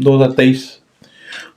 2023,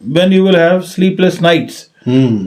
when you will have sleepless nights,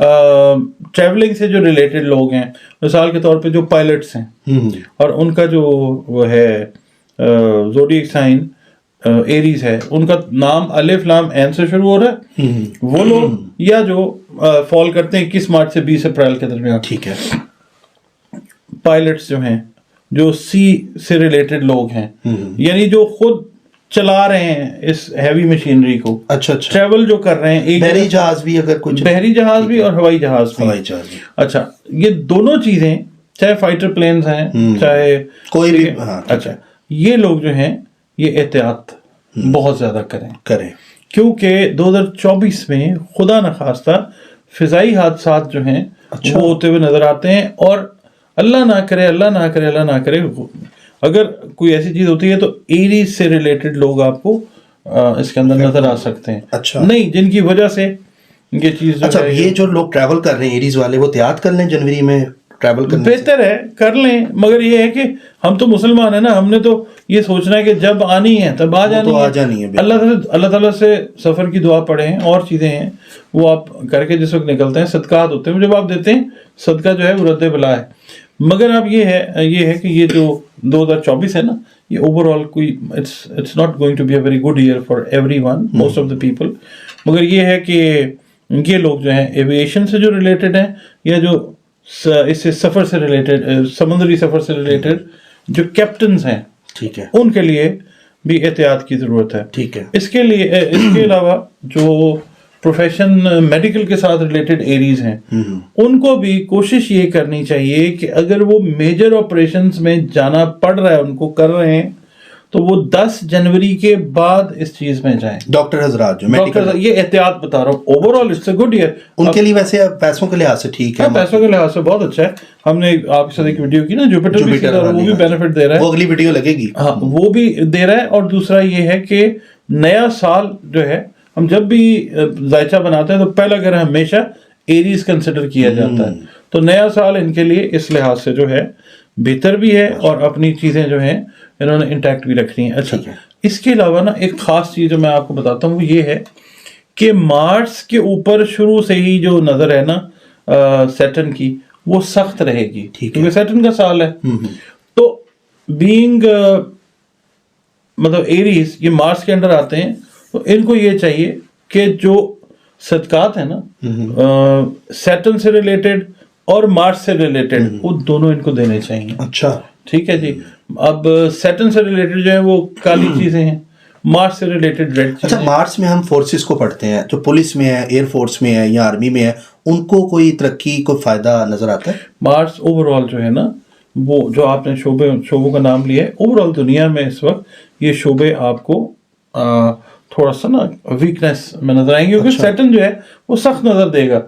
travelling سے جو related لوگ ہیں، مثال کے طور پہ جو پائلٹس ہیں اور ان کا جو وہ ہے زوڈیک سائن ایریز ہے، ان کا نام الف لام عین سے شروع ہو رہا ہے، وہ لوگ یا جو فال کرتے ہیں 21 مارچ سے 20 اپریل کے درمیان، ٹھیک ہے، پائلٹس جو ہیں جو سی سے ریلیٹڈ لوگ ہیں، یعنی جو خود چلا رہے ہیں اس ہیوی مشینری کو، اچھا اچھا، ٹریول جو کر رہے ہیں، بحری جہاز بھی اگر کچھ، بحری جہاز بھی اور ہوائی جہاز بھی، ہوائی جہاز بھی، اچھا یہ دونوں چیزیں، چاہے فائٹر پلینز ہیں چاہے کوئی بھی، اچھا یہ لوگ جو ہیں یہ احتیاط بہت زیادہ کریں، کیونکہ 2024 میں خدا نخواستہ فضائی حادثات جو ہیں وہ ہوتے ہوئے نظر آتے ہیں، اور اللہ نہ کرے اگر کوئی ایسی چیز ہوتی ہے تو ایریز سے ریلیٹڈ لوگ آپ کو اس کے اندر نظر آ سکتے ہیں، اچھا نہیں جن کی وجہ سے یہ چیز، اچھا یہ جو لوگ ٹریول کر رہے ہیں ایریز والے، وہ احتیاط کر لیں جنوری میں ٹریول کرنے سے؟ بہتر ہے کر لیں، مگر یہ ہے کہ ہم تو مسلمان ہیں نا، ہم نے تو یہ سوچنا ہے کہ جب آنی ہے تب آ جانی ہے، اللہ تعالیٰ سے سفر کی دعا پڑھیں، اور چیزیں ہیں وہ آپ کر کے جس وقت نکلتے ہیں، صدقات ہوتے ہیں جب آپ دیتے ہیں، صدقہ جو ہے وہ رد بلا ہے، مگر اب یہ ہے کہ یہ جو 2024 ہے نا، یہ اوور آل کوئی it's not going to be a very good year for everyone, most of the people, مگر یہ ہے کہ یہ لوگ جو ہیں ایویشن سے جو ریلیٹڈ ہیں، یا جو اس سے سفر سے ریلیٹڈ، سمندری سفر سے ریلیٹڈ جو کیپٹنز ہیں، ٹھیک ہے، ان کے لیے بھی احتیاط کی ضرورت ہے، ٹھیک ہے، اس کے علاوہ جو پروفیشن میڈیکل کے ساتھ ریلیٹڈ ایریز ہیں، ان کو بھی کوشش یہ کرنی چاہیے کہ اگر وہ میجر آپریشنز میں جانا پڑ رہا ہے، ان کو کر رہے ہیں، تو وہ 10 جنوری کے بعد اس چیز میں جائیں۔ ڈاکٹر حضرات جو میڈیکل، یہ احتیاط بتا رہا ہوں، overall it's a good year ان کے لیے، ویسے پیسوں کے لحاظ سے ٹھیک ہے، پیسوں کے لحاظ سے بہت اچھا ہے۔ ہم نے آپ کے ساتھ ایک ویڈیو کی نا، جوپیٹر وہ بھی بینیفٹ دے رہا ہے، وہ اگلی ویڈیو لگے گی، ہاں وہ بھی دے رہا ہے، اور دوسرا یہ ہے کہ نیا سال جو ہے، ہم جب بھی ذائچہ بناتے ہیں تو پہلا گھر ہمیشہ ایریز کنسیڈر کیا جاتا ہے، تو نیا سال ان کے لیے اس لحاظ سے جو ہے بہتر بھی ہے، اور اپنی چیزیں جو ہیں انہوں نے انٹیکٹ بھی رکھنی ہیں۔ اچھا اس کے علاوہ نا ایک خاص چیز جو میں آپ کو بتاتا ہوں وہ یہ ہے کہ مارس کے اوپر شروع سے ہی جو نظر ہے نا سیٹرن کی، وہ سخت رہے گی، کیونکہ سیٹرن کا سال ہے، تو بینگ مطلب ایریز یہ مارس کے انڈر آتے ہیں، تو ان کو یہ چاہیے کہ جو صدقات ہیں نا سیٹرن سے ریلیٹڈ اور مارس سے ریلیٹڈ، وہ دونوں ان کو دینے چاہیے۔ اچھا ٹھیک ہے جی، اب سیٹرن سے ریلیٹڈ جو ہے وہ کالی چیزیں ہیں، مارس سے ریلیٹڈ ریڈ چیزیں۔ اچھا مارس میں ہم فورسز کو پڑھتے ہیں، جو پولیس میں ہے، ایئر فورس میں ہے یا آرمی میں ہے، ان کو کوئی ترقی، کوئی فائدہ نظر آتا ہے؟ مارس اوور آل جو ہے نا، وہ جو آپ نے شعبوں کا نام لیا ہے، اوور آل دنیا میں اس وقت یہ شعبے آپ کو تھوڑا سا نا ویکنیس میں نظر آئیں گے، کیونکہ سیٹرن جو ہے وہ سخت نظر دے گا،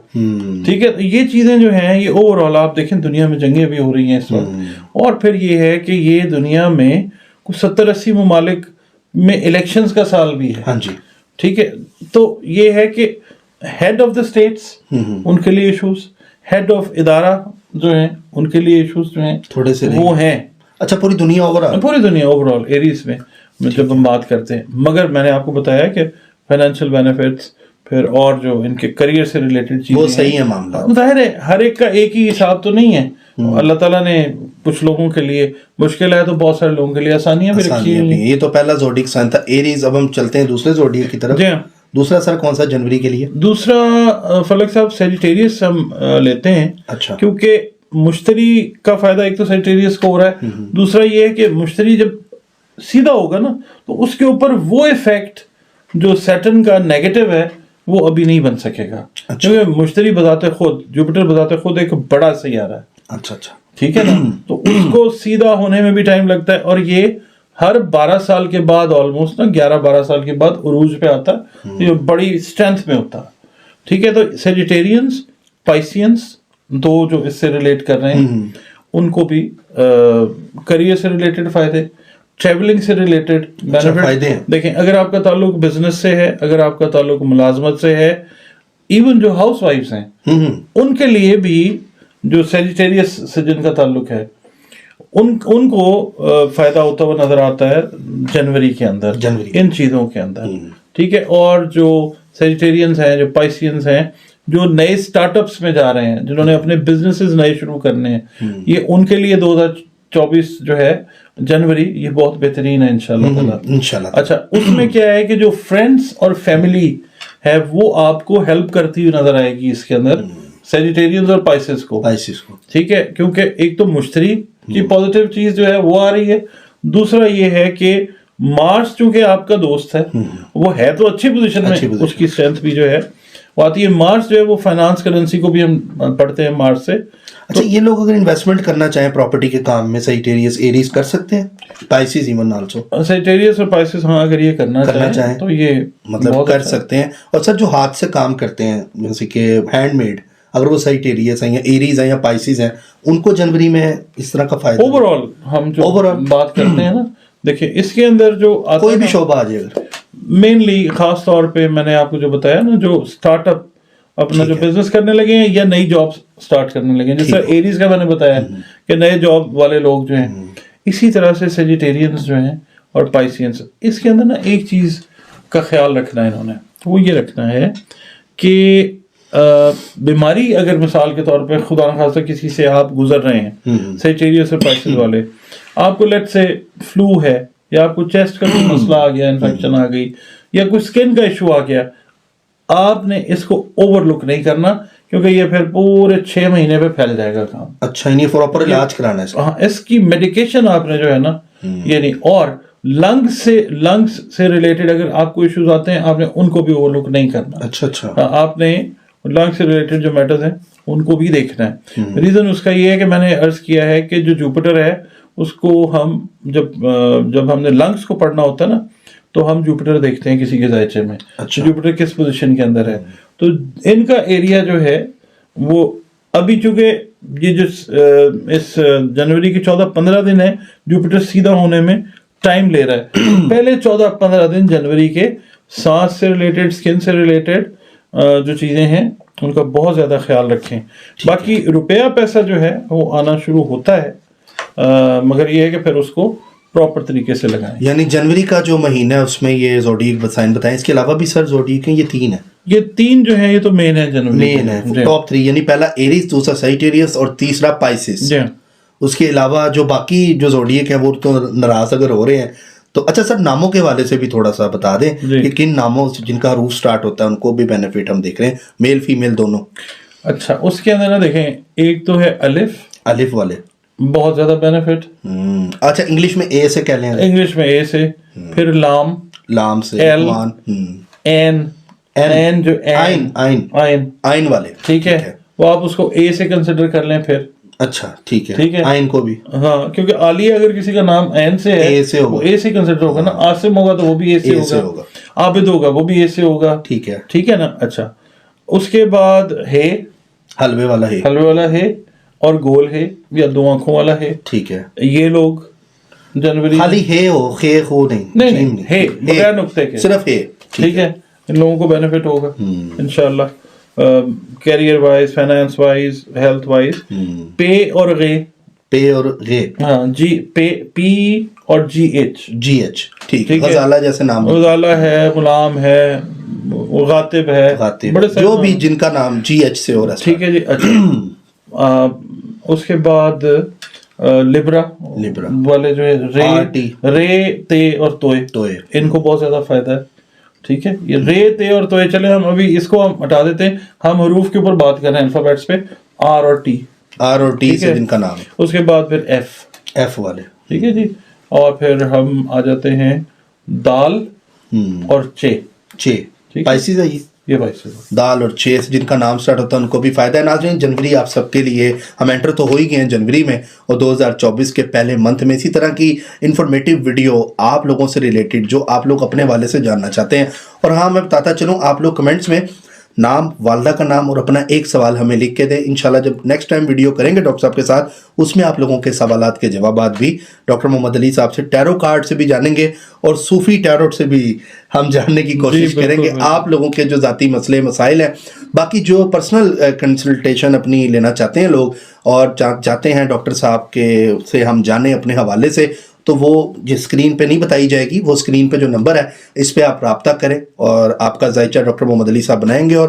ٹھیک ہے۔ یہ چیزیں جو ہیں یہ اوور آل آپ دیکھیں دنیا میں جنگیں بھی ہو رہی ہیں اس وقت، اور پھر یہ ہے کہ یہ دنیا میں کچھ 70-80 ممالک میں الیکشنز کا سال بھی ہے، ہاں جی، ٹھیک ہے۔ تو یہ ہے کہ ہیڈ آف دا اسٹیٹس ان کے لیے ایشوز، ہیڈ آف ادارہ جو ہیں ان کے لیے ایشوز جو ہیں تھوڑے سے وہ ہیں۔ اچھا پوری دنیا اوور آل ایریز میں جب ہم بات کرتے ہیں، مگر میں نے آپ کو بتایا کہ فائنینشیل بینیفٹس، پھر اور جو ان کے کریئر سے ریلیٹڈ چیزیں، وہ صحیح ہے معاملہ، ظاہر ہے ہر ایک کا ایک ہی حساب تو نہیں ہے، اللہ تعالیٰ نے کچھ لوگوں کے لیے مشکل ہے تو بہت سارے لوگوں کے لیے آسانیاں بھی رکھی ہیں۔ یہ تو پہلا زوڈیک سائن تھا ایریز، اب ہم چلتے ہیں دوسرے زوڈیک کی طرف۔ جی ہاں، دوسرا سر کون سا جنوری کے لیے؟ دوسرا فلک صاحب سیجیٹیریس ہم لیتے ہیں، اچھا، کیونکہ مشتری کا فائدہ ایک تو سیجیٹیریس کو ہو رہا ہے، دوسرا یہ ہے کہ مشتری جب سیدھا ہوگا نا تو اس کے اوپر وہ ایفیکٹ جو سیٹرن کا نیگیٹو ہے وہ ابھی نہیں بن سکے گا، کیونکہ مشتری بذات خود، جوپیٹر بذات خود ایک بڑا سیارہ ہے، اچھا اچھا، ٹھیک ہے نا، تو اس کو سیدھا ہونے میں بھی ٹائم لگتا ہے، اور یہ ہر 12 سال کے بعد آلموسٹ نا 11-12 سال کے بعد عروج پہ آتا ہے، یہ بڑی اسٹرینتھ میں ہوتا ہے، ٹھیک ہے۔ تو سیجیٹیرینز، پائسینز دو جو اس سے ریلیٹ کر رہے ہیں، ان کو بھی کریئر سے ریلیٹڈ فائدے، ٹریولنگ سے ریلیٹڈ فائدے ہیں۔ دیکھیں اگر آپ کا تعلق بزنس سے ہے، اگر آپ کا تعلق ملازمت سے ہے، ایون جو ہاؤس وائفز ہیں ان کے لیے بھی، جو سیجیٹیریس سے جن کا تعلق ہے ان کو فائدہ ہوتا ہوا نظر آتا ہے جنوری کے اندر، ان چیزوں کے اندر، ٹھیک ہے۔ اور جو سیجیٹیرینز ہیں، جو پائسینز ہیں، جو نئے اسٹارٹ اپس میں جا رہے ہیں, جنہوں نے اپنے بزنسز نئے شروع کرنے ہیں, یہ ان کے لیے 2024 جو ہے جنوری یہ بہت بہترین ہے انشاءاللہ تعالیٰ. انشاءاللہ. اچھا, اس میں کیا ہے کہ جو فرینڈس اور فیملی ہے وہ آپ کو ہیلپ کرتی ہوئی نظر آئے گی اس کے اندر, سیجیٹیرینز اور پائسز کو. ٹھیک ہے, کیونکہ ایک تو مشتری کی پازیٹیو چیز جو ہے وہ آ رہی ہے, دوسرا یہ ہے کہ مارس چونکہ آپ کا دوست ہے, وہ ہے تو اچھی پوزیشن میں, اس کی اسٹرینتھ بھی جو ہے وہ آتی ہے. مارس جو ہے وہ فائنانس کرنسی کو بھی ہم پڑھتے ہیں مارس سے. اچھا, یہ لوگ اگر انویسٹمنٹ کرنا چاہیں پراپرٹی کے کام میں سیجیٹیریس ایریز کر سکتے ہیں, پائسیز ایون آلسو سیجیٹیریس اور پائسز, ہاں اگر یہ کرنا چاہیں تو یہ مطلب کر سکتے ہیں. اور سر جو ہاتھ سے کام کرتے ہیں جیسے کہ ہینڈ میڈ, اگر وہ سیجیٹیریس ہیں یا ایریز ہیں یا پائسیز ہیں, ان کو جنوری میں اس طرح کا فائدہ اوور آل ہم جو بات کرتے ہیں نا, دیکھیں اس کے اندر جو کوئی بھی شعبہ آ جائے گا, مینلی خاص طور پہ میں نے آپ کو جو بتایا نا, جو اسٹارٹ اپ اپنا جو بزنس کرنے لگے ہیں یا نئی جاب سٹارٹ کرنے لگے ہیں, جیسے ایریز کا میں نے بتایا کہ نئے جاب والے لوگ جو ہیں, اسی طرح سے سیجیٹیرینز جو ہیں اور پائسینس, اس کے اندر نا ایک چیز کا خیال رکھنا ہے انہوں نے, وہ یہ رکھنا ہے کہ بیماری اگر مثال کے طور پہ خدا نخواستہ کسی سے آپ گزر رہے ہیں, سیجیٹیریس اور پائسز والے, آپ کو لیٹ سے فلو ہے یا آپ کو چیسٹ کا کوئی مسئلہ آ گیا, انفیکشن آ گئی یا کوئی اسکن کا ایشو آ گیا, آپ نے اس کو اوور لک نہیں کرنا, کیونکہ یہ پھر پورے 6 مہینے پہ پھیل جائے گا کام. اچھا, نہیں پراپر علاج کرانا ہے. ہاں, اس کی میڈیکیشن آپ نے جو ہے نا یہ نہیں, اور لنگس سے ریلیٹڈ اگر آپ کو ایشوز آتے ہیں, آپ نے ان کو بھی اوور لک نہیں کرنا. اچھا, آپ نے لنگ سے ریلیٹڈ جو میٹرز ہیں ان کو بھی دیکھنا ہے. ریزن اس کا یہ ہے کہ میں نے عرض کیا ہے کہ جو جوپیٹر ہے اس کو ہم جب ہم نے لنگس کو پڑھنا ہوتا ہے نا, تو ہم جوپیٹر دیکھتے ہیں کسی کے ذائچے میں, جوپیٹر کس پوزیشن کے اندر ہے. تو ان کا ایریا جو ہے وہ ابھی چونکہ یہ جو اس جنوری کے 14-15 دن ہے, جوپیٹر سیدھا ہونے میں ٹائم لے رہا ہے. پہلے 14-15 دن جنوری کے سانس سے ریلیٹڈ, اسکن سے ریلیٹڈ جو چیزیں ہیں ان کا بہت زیادہ خیال رکھیں. باقی روپیہ پیسہ جو ہے وہ آنا شروع ہوتا ہے, مگر یہ ہے کہ پھر اس کو پراپر طریقے سے لگائیں. یعنی جنوری کا جو مہینہ ہے اس میں یہ زوڈیک سائن بتائیں, اس کے علاوہ بھی سر زوڈیک ہیں, یہ 3 ہیں, یہ 3 جو ہیں یہ تو مین ہے جنوری, مین ہے ٹاپ 3, یعنی پہلا ایریز, دوسرا سیجیٹیریس اور تیسرا پائسس. اس کے علاوہ جو باقی جو زوڈیک ہیں وہ تو ناراض اگر ہو رہے ہیں تو. اچھا سر, ناموں کے حوالے سے بھی تھوڑا سا بتا دیں کہ کن ناموں جن کا حروف سٹارٹ ہوتا ہے ان کو بھی بینیفٹ ہم دیکھ رہے ہیں, میل فیمیل دونوں. اچھا, اس کے اندر نا دیکھیں, ایک تو ہے الف والے, بہت زیادہ بینیفٹ. اچھا, انگلش میں اے سے کہہ لیں, انگلش میں اے سے, پھر لام سے, این جو آئین والے, ٹھیک ہے, وہ آپ اس کو اے سے کنسیڈر کر لیں. پھر اچھا ٹھیک ہے, آئین کو بھی, ہاں, کیونکہ عالیہ اگر کسی کا نام این سے ہے وہ اے سے کنسیڈر ہوگا نا, عاصم ہوگا تو وہ بھی اے سے ہوگا, عابد ہوگا وہ بھی اے سے ہوگا. ٹھیک ہے نا. اچھا, اس کے بعد ہے حلوے والا ہے اور گول ہے یا 2 آنکھوں والا ہے. ٹھیک ہے, یہ لوگ جنوری خالی ہے ہو, خے ہو نہیں, ہے بغیر نقطے کے, صرف ہے. ٹھیک ہے, ان لوگوں کو بینیفٹ ہوگا انشاءاللہ, career wise, finance wise, health wise. پے اور غے, ہاں, جی پی اور جی ایچ, ٹھیک ہے, غزالہ جیسے نام, غزالہ ہے, غلام ہے, غاطب ہے, بڑے جو بھی جن کا نام جی ایچ سے ہو رہا ہے. ٹھیک ہے جی. اچھا, اس کے بعد لبرا والے جو ہے, رے تے اور توئے, ان کو بہت زیادہ فائدہ ہے. ٹھیک ہے, یہ رے تے اور توئے, چلے ہم ابھی اس کو ہم ہٹا دیتے ہیں, ہم حروف کے اوپر بات کر رہے ہیں, الفابیٹس پہ, آر اور ٹی سے جن کا نام. اس کے بعد پھر ایف والے. ٹھیک ہے جی, اور پھر ہم آ جاتے ہیں دال اور چے. پائسیز ہے یہ دال اور چے سے جن کا نام سٹارٹ ہوتا ہے ان کو بھی فائدہ ہے. ناظرین, جنوری آپ سب کے لیے, ہم انٹر تو ہو ہی گئے ہیں جنوری میں, اور 2024 کے پہلے منتھ میں اسی طرح کی انفارمیٹیو ویڈیو آپ لوگوں سے ریلیٹڈ جو آپ لوگ اپنے والے سے جاننا چاہتے ہیں. اور ہاں, میں بتاتا چلوں, آپ لوگ کمنٹس میں نام, والدہ کا نام اور اپنا ایک سوال ہمیں لکھ کے دیں. انشاءاللہ جب نیکسٹ ٹائم ویڈیو کریں گے ڈاکٹر صاحب کے ساتھ, اس میں آپ لوگوں کے سوالات کے جوابات بھی ڈاکٹر محمد علی صاحب سے ٹیرو کارڈ سے بھی جانیں گے, اور صوفی ٹیروٹ سے بھی ہم جاننے کی کوشش کریں گے آپ لوگوں کے جو ذاتی مسئلے مسائل ہیں. باقی جو پرسنل کنسلٹیشن اپنی لینا چاہتے ہیں لوگ اور چاہتے ہیں ڈاکٹر صاحب کے سے ہم جانیں اپنے حوالے سے, تو وہ جو اسکرین پہ نہیں بتائی جائے گی, وہ اسکرین پہ جو نمبر ہے اس پہ آپ رابطہ کریں, اور آپ کا ذائچہ ڈاکٹر محمد علی صاحب بنائیں گے, اور